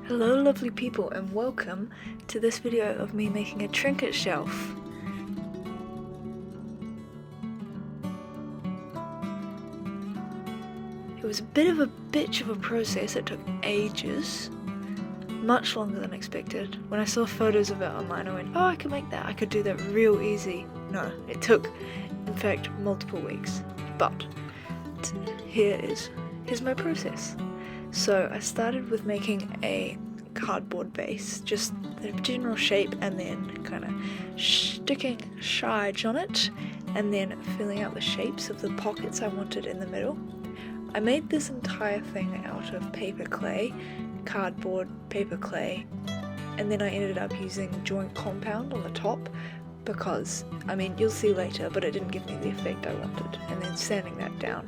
Hello lovely people and welcome to this video of me making a trinket shelf. It was a bit of a bitch of a process, it took ages, much longer than expected. When I saw photos of it online I went, oh, I could make that, I could do that real easy. No, it took in fact multiple weeks, but here's my process. So I started with making a cardboard base, just the general shape, and then kind of sticking shide on it and then filling out the shapes of the pockets I wanted in the middle. I made this entire thing out of paper clay, cardboard, paper clay, and then I ended up using joint compound on the top because, I mean, you'll see later, but it didn't give me the effect I wanted, and then sanding that down.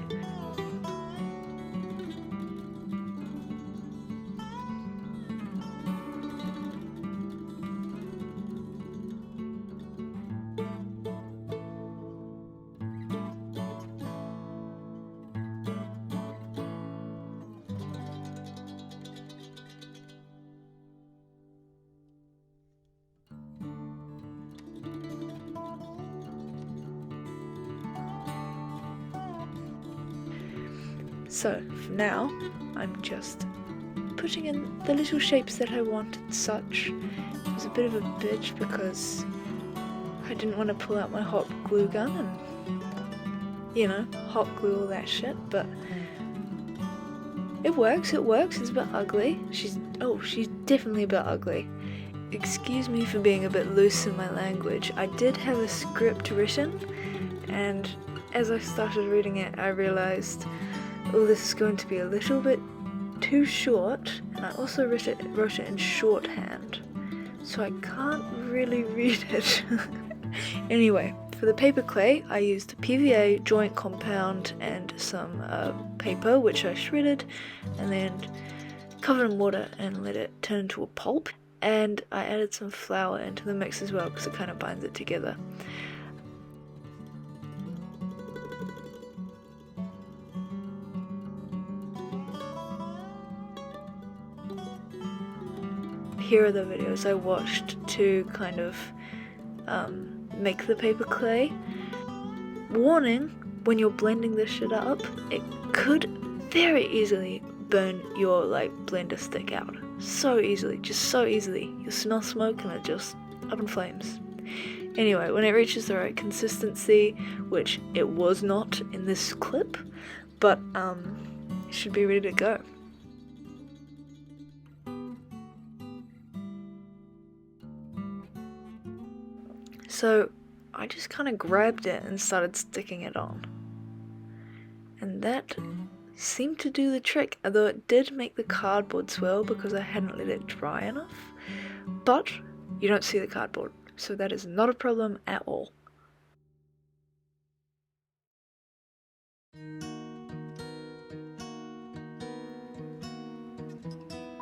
So, for now, I'm just putting in the little shapes that I want and such. It was a bit of a bitch because I didn't want to pull out my hot glue gun and, you know, hot glue all that shit, but it works, it's a bit ugly. She's definitely a bit ugly. Excuse me for being a bit loose in my language. I did have a script written, and as I started reading it, I realized, oh, this is going to be a little bit too short, and I also wrote it in shorthand, so I can't really read it. Anyway, for the paper clay, I used PVA, joint compound, and some paper, which I shredded, and then covered in water and let it turn into a pulp, and I added some flour into the mix as well, because it kind of binds it together. Here are the videos I watched to kind of make the paper clay. Warning, when you're blending this shit up, it could very easily burn your blender stick out. So easily, just so easily. You'll smell smoke and it just up in flames. Anyway, when it reaches the right consistency, which it was not in this clip, but it should be ready to go. So I just kind of grabbed it and started sticking it on. And that seemed to do the trick, although it did make the cardboard swirl because I hadn't let it dry enough. But you don't see the cardboard, so that is not a problem at all.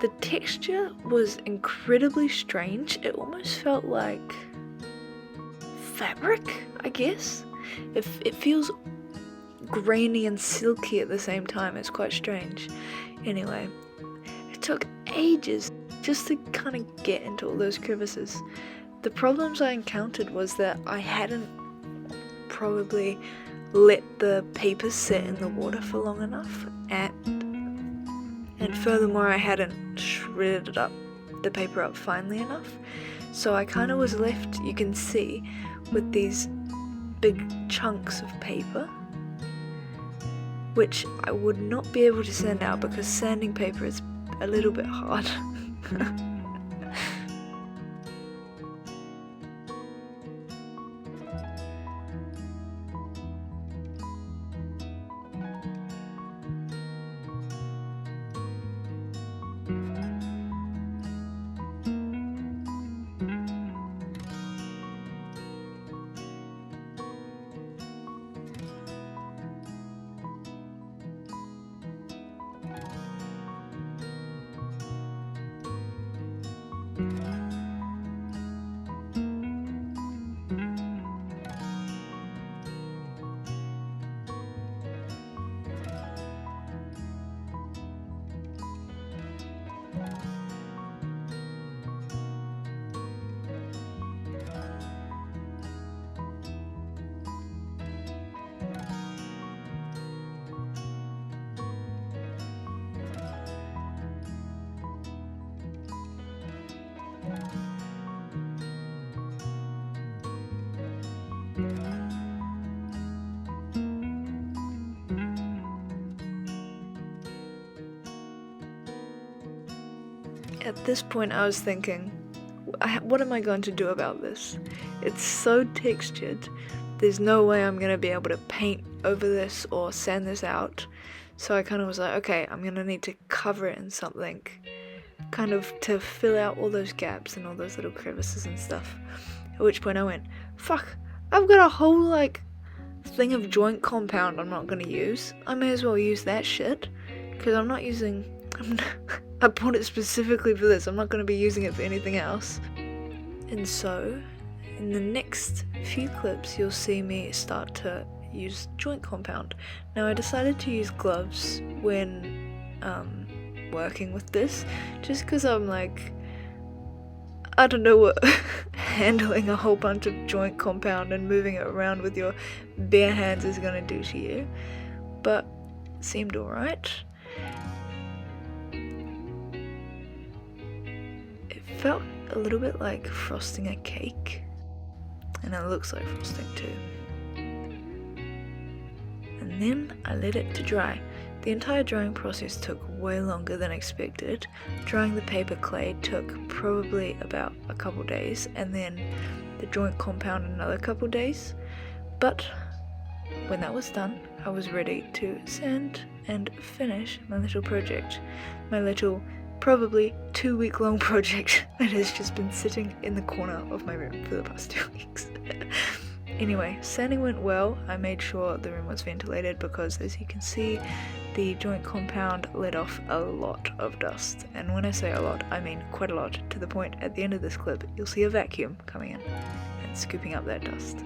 The texture was incredibly strange. It almost felt like fabric, I guess. It feels grainy and silky at the same time. It's quite strange. Anyway, it took ages just to kind of get into all those crevices. The problems I encountered was that I hadn't probably let the paper sit in the water for long enough, and furthermore I hadn't shredded the paper up finely enough. So I kind of was left, you can see, with these big chunks of paper, which I would not be able to sand out because sanding paper is a little bit hard. At this point I was thinking, what am I going to do about this? It's so textured, there's no way I'm going to be able to paint over this or sand this out. So I kind of was like, okay, I'm going to need to cover it in something, kind of to fill out all those gaps and all those little crevices and stuff. At which point I went, fuck, I've got a whole like thing of joint compound I'm not going to use. I may as well use that shit, because I bought it specifically for this. I'm not going to be using it for anything else. And so, in the next few clips, you'll see me start to use joint compound. Now, I decided to use gloves when working with this, just because I'm like, I don't know what handling a whole bunch of joint compound and moving it around with your bare hands is going to do to you. But it seemed alright. Felt a little bit like frosting a cake, and it looks like frosting too. And then I let it to dry. The entire drying process took way longer than expected. Drying the paper clay took probably about a couple days, and then the joint compound another couple days. But when that was done, I was ready to sand and finish my little project. My little probably 2-week long project that has just been sitting in the corner of my room for the past 2 weeks. Anyway, sanding went well. I made sure the room was ventilated because, as you can see, the joint compound let off a lot of dust. And when I say a lot, I mean quite a lot, to the point at the end of this clip you'll see a vacuum coming in and scooping up that dust.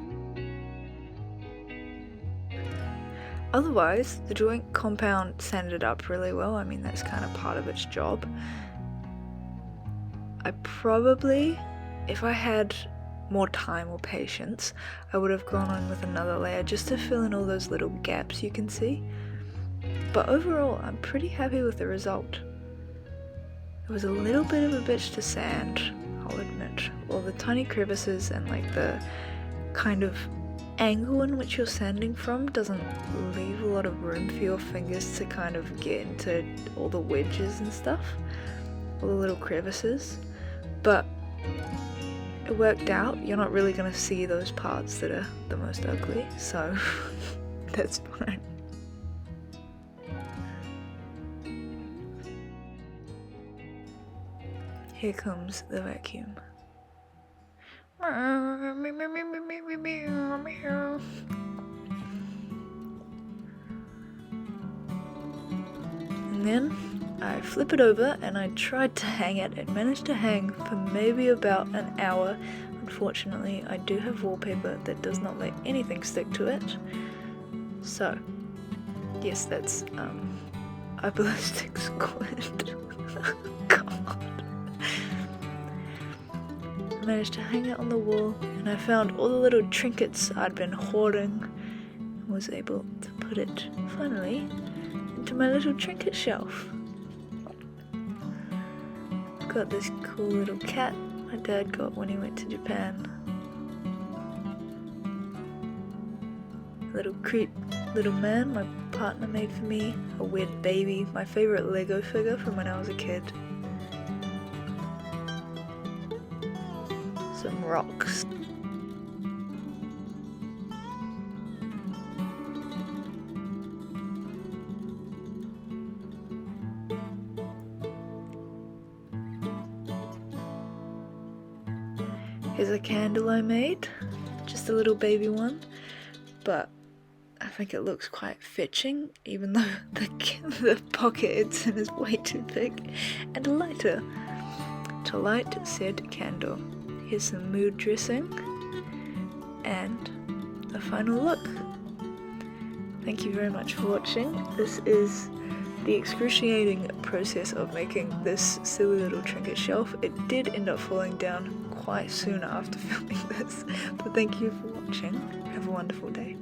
Otherwise, the joint compound sanded up really well. I mean, that's kind of part of its job. I probably, if I had more time or patience, I would have gone on with another layer just to fill in all those little gaps you can see. But overall, I'm pretty happy with the result. It was a little bit of a bitch to sand, I'll admit. All the tiny crevices and like the kind of angle in which you're sanding from doesn't leave a lot of room for your fingers to kind of get into all the wedges and stuff, all the little crevices, but it worked out. You're not really going to see those parts that are the most ugly, so that's fine. Here comes the vacuum. And then I flip it over and I tried to hang it. It managed to hang for maybe about an hour. Unfortunately, I do have wallpaper that does not let anything stick to it. So, yes, that's ballistic squid. God. I managed to hang it on the wall, and I found all the little trinkets I'd been hoarding and was able to put it finally into my little trinket shelf. Got this cool little cat my dad got when he went to Japan. Little creep little man my partner made for me. A weird baby, my favorite Lego figure from when I was a kid. Some rocks. Here's a candle I made, just a little baby one, but I think it looks quite fetching, even though the pocket it's in is way too big. And a lighter to light said candle. Here's some mood dressing and the final look. Thank you very much for watching. This is the excruciating process of making this silly little trinket shelf. It did end up falling down quite soon after filming this, but thank you for watching. Have a wonderful day.